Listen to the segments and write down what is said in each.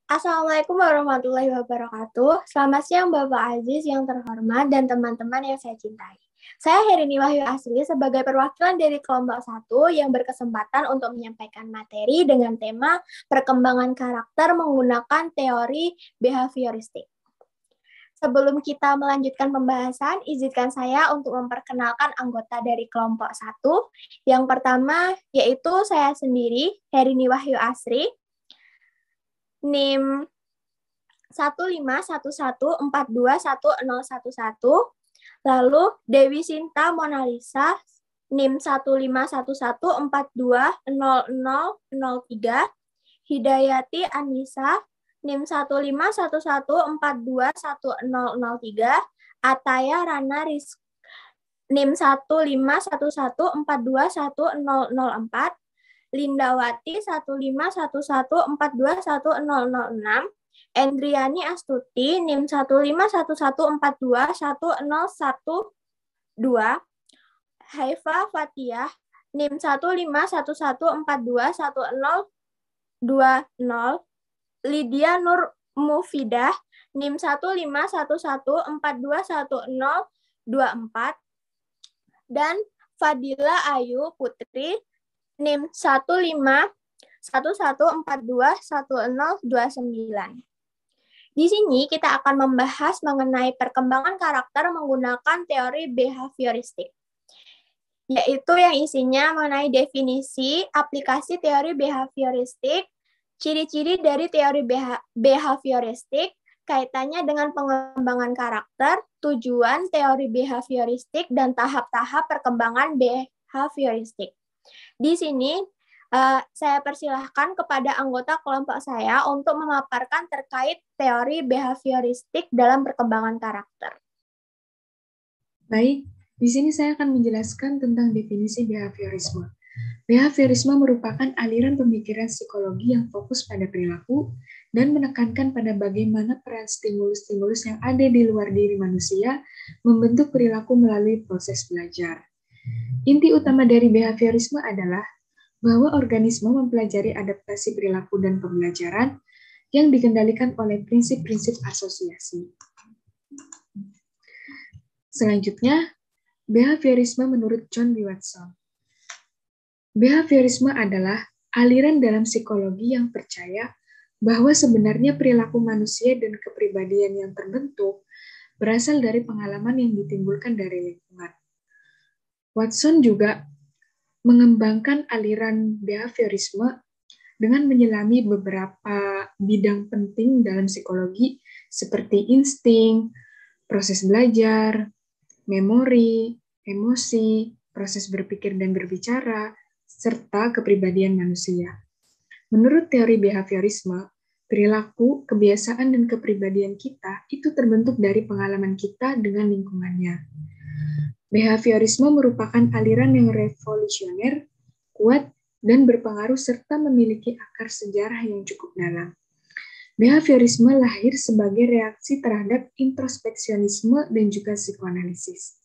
Assalamualaikum warahmatullahi wabarakatuh. Selamat siang Bapak Aziz yang terhormat dan teman-teman yang saya cintai. Saya Herini Wahyu Asri sebagai perwakilan dari kelompok 1 yang berkesempatan untuk menyampaikan materi dengan tema perkembangan karakter menggunakan teori behavioristik. Sebelum kita melanjutkan pembahasan, izinkan saya untuk memperkenalkan anggota dari kelompok 1. Yang pertama yaitu saya sendiri, Herini Wahyu Asri, NIM 15114211011. Lalu Dewi Sinta Monalisa NIM 15114200003. Hidayati Anissa NIM 15114211003. Ataya Rana Rizk NIM 15114211004. Lindawati 15114211006. Endriani Astuti NIM 15114211012. Haifa Fatiyah NIM 15114211020. Lydia Nur Mufidah NIM 15114211024. Dan Fadila Ayu Putri NIM 15114211029. Di sini kita akan membahas mengenai perkembangan karakter menggunakan teori behavioristik, yaitu yang isinya mengenai definisi, aplikasi teori behavioristik, ciri-ciri dari teori behavioristik, kaitannya dengan pengembangan karakter, tujuan teori behavioristik, dan tahap-tahap perkembangan behavioristik. Di sini saya persilahkan kepada anggota kelompok saya untuk memaparkan terkait teori behavioristik dalam perkembangan karakter. Baik, di sini saya akan menjelaskan tentang definisi behaviorisme. Behaviorisme merupakan aliran pemikiran psikologi yang fokus pada perilaku dan menekankan pada bagaimana peran stimulus-stimulus yang ada di luar diri manusia membentuk perilaku melalui proses belajar. Inti utama dari behaviorisme adalah bahwa organisme mempelajari adaptasi perilaku dan pembelajaran yang dikendalikan oleh prinsip-prinsip asosiasi. Selanjutnya, behaviorisme menurut John B. Watson. Behaviorisme adalah aliran dalam psikologi yang percaya bahwa sebenarnya perilaku manusia dan kepribadian yang terbentuk berasal dari pengalaman yang ditimbulkan dari lingkungan. Watson juga mengembangkan aliran behaviorisme dengan menyelami beberapa bidang penting dalam psikologi seperti insting, proses belajar, memori, emosi, proses berpikir dan berbicara, serta kepribadian manusia. Menurut teori behaviorisme, perilaku, kebiasaan, dan kepribadian kita itu terbentuk dari pengalaman kita dengan lingkungannya. Behaviorisme merupakan aliran yang revolusioner, kuat, dan berpengaruh serta memiliki akar sejarah yang cukup dalam. Behaviorisme lahir sebagai reaksi terhadap introspeksionisme dan juga psikoanalisis.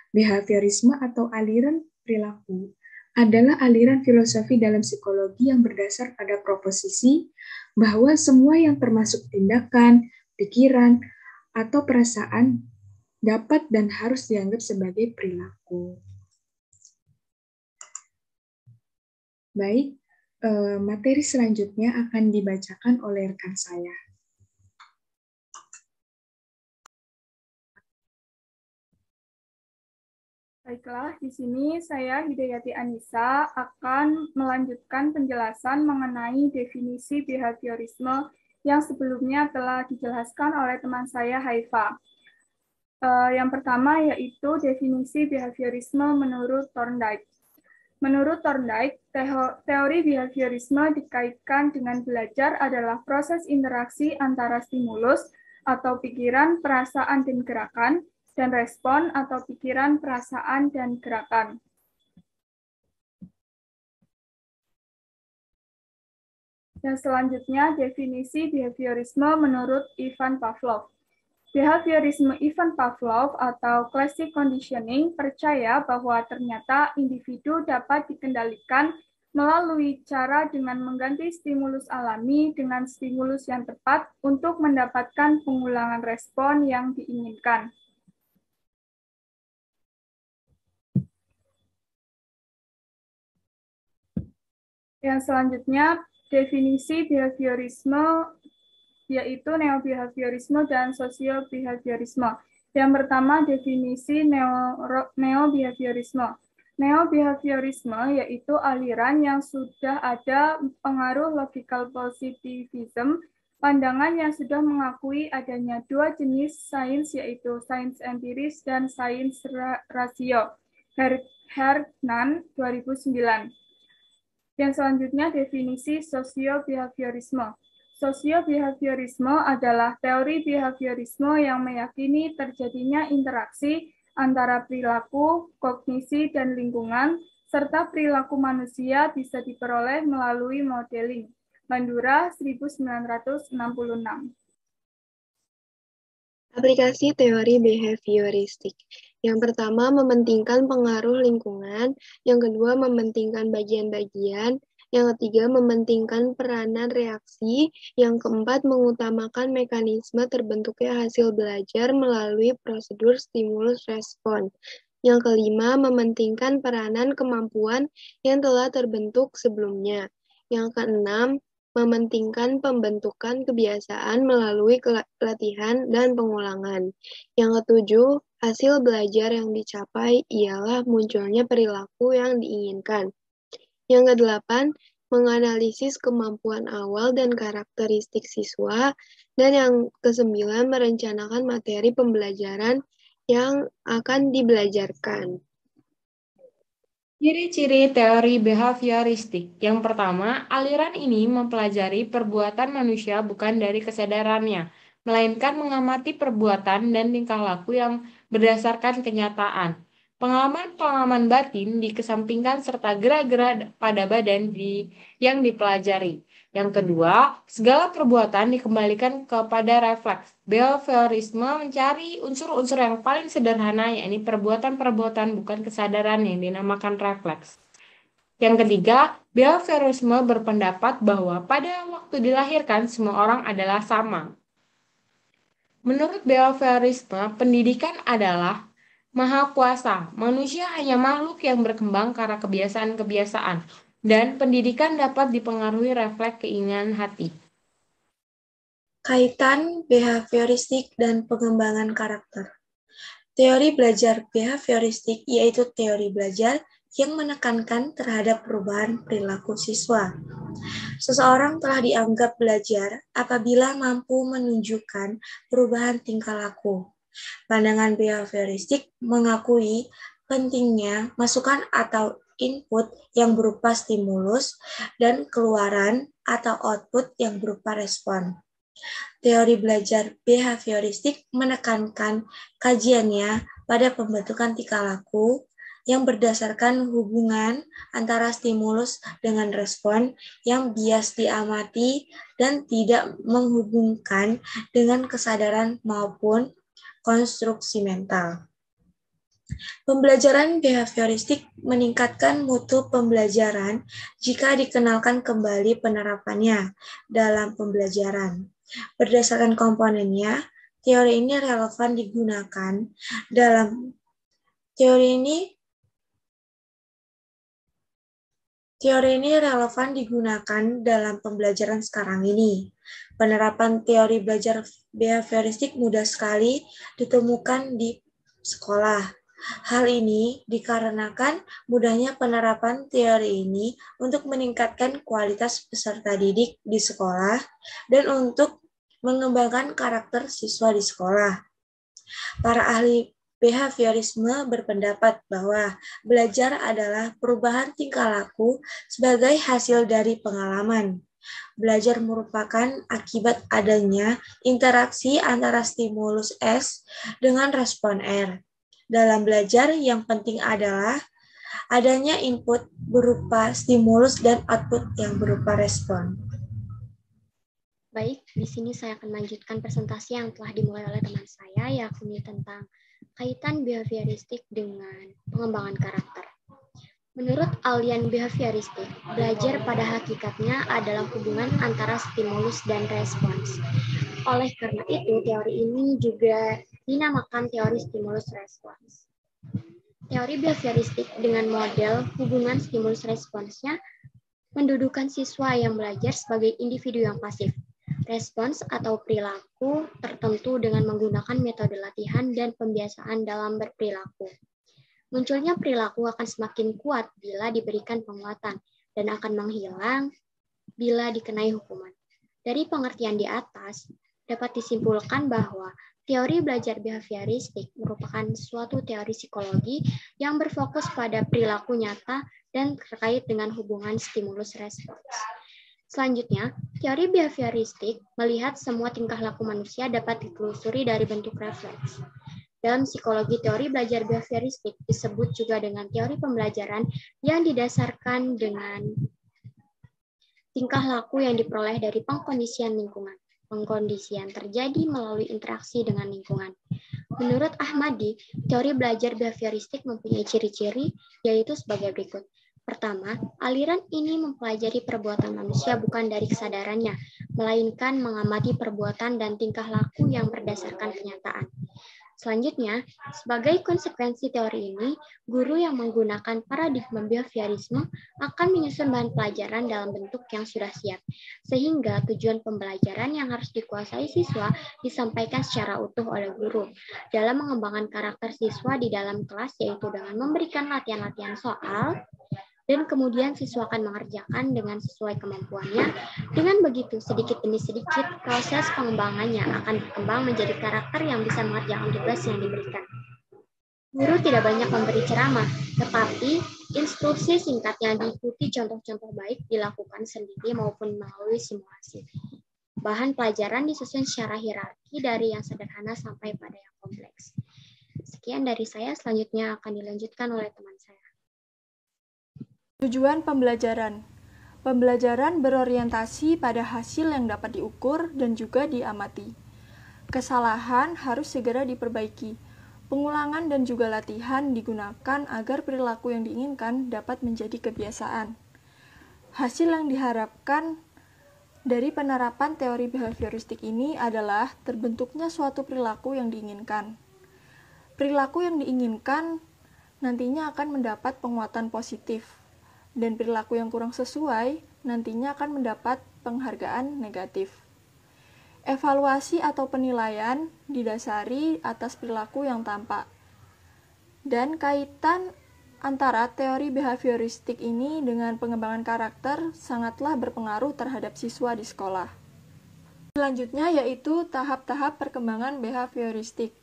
Behaviorisme atau aliran perilaku adalah aliran filosofi dalam psikologi yang berdasar pada proposisi bahwa semua yang termasuk tindakan, pikiran, atau perasaan dapat dan harus dianggap sebagai perilaku. Baik, materi selanjutnya akan dibacakan oleh rekan saya. Baiklah, di sini saya Hidayati Anissa akan melanjutkan penjelasan mengenai definisi behaviorisme yang sebelumnya telah dijelaskan oleh teman saya Haifa. Yang pertama yaitu definisi behaviorisme menurut Thorndike. Menurut Thorndike, teori behaviorisme dikaitkan dengan belajar adalah proses interaksi antara stimulus atau pikiran, perasaan, dan gerakan, dan respon atau pikiran, perasaan, dan gerakan. Dan selanjutnya, definisi behaviorisme menurut Ivan Pavlov. Behaviorisme Ivan Pavlov atau classic conditioning percaya bahwa ternyata individu dapat dikendalikan melalui cara dengan mengganti stimulus alami dengan stimulus yang tepat untuk mendapatkan pengulangan respon yang diinginkan. Yang selanjutnya, definisi behaviorisme yaitu neo-behaviorisme dan sosio-behaviorisme. Yang pertama, definisi neo-behaviorisme. Neo-behaviorisme yaitu aliran yang sudah ada pengaruh logical positivism, pandangan yang sudah mengakui adanya dua jenis sains yaitu sains empiris dan sains rasio. Hernan 2009. Yang selanjutnya, definisi sosio-behaviorisme. Sosio-behaviorisme adalah teori behaviorisme yang meyakini terjadinya interaksi antara perilaku, kognisi, dan lingkungan, serta perilaku manusia bisa diperoleh melalui modeling. Bandura 1966. Aplikasi teori behavioristik. Yang pertama, mementingkan pengaruh lingkungan. Yang kedua, mementingkan bagian-bagian. Yang ketiga, mementingkan peranan reaksi. Yang keempat, mengutamakan mekanisme terbentuknya hasil belajar melalui prosedur stimulus respon. Yang kelima, mementingkan peranan kemampuan yang telah terbentuk sebelumnya. Yang keenam, mementingkan pembentukan kebiasaan melalui latihan dan pengulangan. Yang ketujuh, hasil belajar yang dicapai ialah munculnya perilaku yang diinginkan. Yang kedelapan, menganalisis kemampuan awal dan karakteristik siswa. Dan yang kesembilan, merencanakan materi pembelajaran yang akan dibelajarkan. Ciri-ciri teori behavioristik. Yang pertama, aliran ini mempelajari perbuatan manusia bukan dari kesadarannya, melainkan mengamati perbuatan dan tingkah laku yang berdasarkan kenyataan. Pengalaman-pengalaman batin dikesampingkan serta gerak-gerak pada badan yang dipelajari. Yang kedua, segala perbuatan dikembalikan kepada refleks. Behaviorisme mencari unsur-unsur yang paling sederhana, yakni perbuatan-perbuatan bukan kesadaran yang dinamakan refleks. Yang ketiga, behaviorisme berpendapat bahwa pada waktu dilahirkan semua orang adalah sama. Menurut behaviorisme, pendidikan adalah maha kuasa. Manusia hanya makhluk yang berkembang karena kebiasaan-kebiasaan, dan pendidikan dapat dipengaruhi refleks keinginan hati. Kaitan behavioristik dan pengembangan karakter. Teori belajar behavioristik yaitu teori belajar yang menekankan terhadap perubahan perilaku siswa. Seseorang telah dianggap belajar apabila mampu menunjukkan perubahan tingkah laku. Pandangan behavioristik mengakui pentingnya masukan atau input yang berupa stimulus dan keluaran atau output yang berupa respon. Teori belajar behavioristik menekankan kajiannya pada pembentukan tingkah laku yang berdasarkan hubungan antara stimulus dengan respon yang bias diamati dan tidak menghubungkan dengan kesadaran maupun konstruksi mental. Pembelajaran behavioristik meningkatkan mutu pembelajaran jika dikenalkan kembali penerapannya dalam pembelajaran. Berdasarkan komponennya, teori ini relevan digunakan dalam pembelajaran sekarang ini. Penerapan teori belajar behavioristik mudah sekali ditemukan di sekolah. Hal ini dikarenakan mudahnya penerapan teori ini untuk meningkatkan kualitas peserta didik di sekolah dan untuk mengembangkan karakter siswa di sekolah. Para ahli behaviorisme berpendapat bahwa belajar adalah perubahan tingkah laku sebagai hasil dari pengalaman. Belajar merupakan akibat adanya interaksi antara stimulus S dengan respon R. Dalam belajar, yang penting adalah adanya input berupa stimulus dan output yang berupa respon. Baik, di sini saya akan melanjutkan presentasi yang telah dimulai oleh teman saya, yakni tentang kaitan behavioristik dengan pengembangan karakter. Menurut ahlian behavioristik, belajar pada hakikatnya adalah hubungan antara stimulus dan respons. Oleh karena itu, teori ini juga dinamakan teori stimulus respons. Teori behavioristik dengan model hubungan stimulus responsnya mendudukan siswa yang belajar sebagai individu yang pasif. Respons atau perilaku tertentu dengan menggunakan metode latihan dan pembiasaan dalam berperilaku. Munculnya perilaku akan semakin kuat bila diberikan penguatan dan akan menghilang bila dikenai hukuman. Dari pengertian di atas, dapat disimpulkan bahwa teori belajar behavioristik merupakan suatu teori psikologi yang berfokus pada perilaku nyata dan terkait dengan hubungan stimulus-respons. Selanjutnya, teori behavioristik melihat semua tingkah laku manusia dapat ditelusuri dari bentuk refleks. Dalam psikologi, teori belajar behavioristik disebut juga dengan teori pembelajaran yang didasarkan dengan tingkah laku yang diperoleh dari pengkondisian lingkungan. Pengkondisian terjadi melalui interaksi dengan lingkungan. Menurut Ahmadi, teori belajar behavioristik mempunyai ciri-ciri, yaitu sebagai berikut. Pertama, aliran ini mempelajari perbuatan manusia bukan dari kesadarannya, melainkan mengamati perbuatan dan tingkah laku yang berdasarkan kenyataan. Selanjutnya, sebagai konsekuensi teori ini, guru yang menggunakan paradigma behaviorisme akan menyusun bahan pelajaran dalam bentuk yang sudah siap, sehingga tujuan pembelajaran yang harus dikuasai siswa disampaikan secara utuh oleh guru. Dalam mengembangkan karakter siswa di dalam kelas, yaitu dengan memberikan latihan-latihan soal, dan kemudian siswa akan mengerjakan dengan sesuai kemampuannya. Dengan begitu, sedikit demi sedikit, proses pengembangannya akan berkembang menjadi karakter yang bisa mengerjakan tugas yang diberikan. Guru tidak banyak memberi ceramah, tetapi instruksi singkat yang diikuti contoh-contoh baik dilakukan sendiri maupun melalui simulasi. Bahan pelajaran disusun secara hierarki dari yang sederhana sampai pada yang kompleks. Sekian dari saya, selanjutnya akan dilanjutkan oleh teman saya. Tujuan pembelajaran. Pembelajaran berorientasi pada hasil yang dapat diukur dan juga diamati. Kesalahan harus segera diperbaiki. Pengulangan dan juga latihan digunakan agar perilaku yang diinginkan dapat menjadi kebiasaan. Hasil yang diharapkan dari penerapan teori behavioristik ini adalah terbentuknya suatu perilaku yang diinginkan. Perilaku yang diinginkan nantinya akan mendapat penguatan positif, dan perilaku yang kurang sesuai nantinya akan mendapat penghargaan negatif. Evaluasi atau penilaian didasari atas perilaku yang tampak. Dan kaitan antara teori behavioristik ini dengan pengembangan karakter sangatlah berpengaruh terhadap siswa di sekolah. Selanjutnya yaitu tahap-tahap perkembangan behavioristik.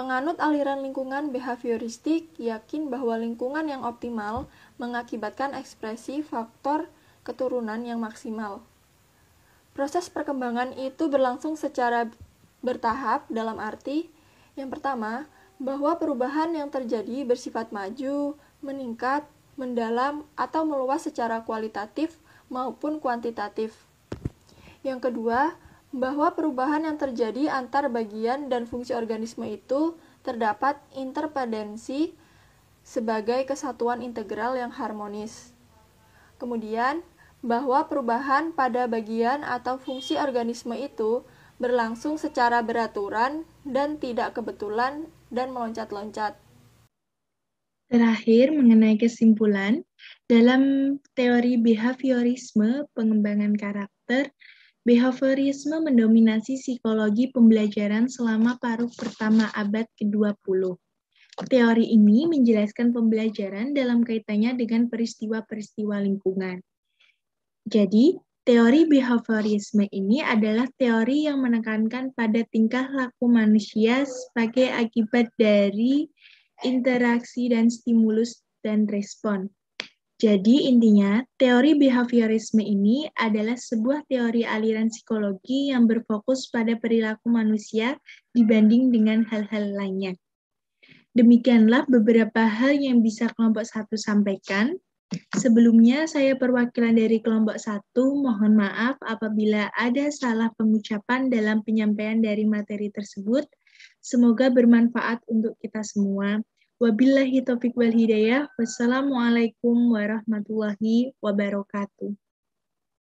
Penganut aliran lingkungan behavioristik yakin bahwa lingkungan yang optimal mengakibatkan ekspresi faktor keturunan yang maksimal. Proses perkembangan itu berlangsung secara bertahap dalam arti, yang pertama, bahwa perubahan yang terjadi bersifat maju, meningkat, mendalam, atau meluas secara kualitatif maupun kuantitatif. Yang kedua, bahwa perubahan yang terjadi antar bagian dan fungsi organisme itu terdapat interdependensi sebagai kesatuan integral yang harmonis. Kemudian, bahwa perubahan pada bagian atau fungsi organisme itu berlangsung secara beraturan dan tidak kebetulan dan meloncat-loncat. Terakhir, mengenai kesimpulan, dalam teori behaviorisme pengembangan karakter, behaviorisme mendominasi psikologi pembelajaran selama paruh pertama abad ke-20. Teori ini menjelaskan pembelajaran dalam kaitannya dengan peristiwa-peristiwa lingkungan. Jadi, teori behaviorisme ini adalah teori yang menekankan pada tingkah laku manusia sebagai akibat dari interaksi dan stimulus dan respon. Jadi intinya, teori behaviorisme ini adalah sebuah teori aliran psikologi yang berfokus pada perilaku manusia dibanding dengan hal-hal lainnya. Demikianlah beberapa hal yang bisa kelompok 1 sampaikan. Sebelumnya, saya perwakilan dari kelompok 1, mohon maaf apabila ada salah pengucapan dalam penyampaian dari materi tersebut. Semoga bermanfaat untuk kita semua. Wabillahi taufiq wal hidayah. Wassalamualaikum warahmatullahi wabarakatuh.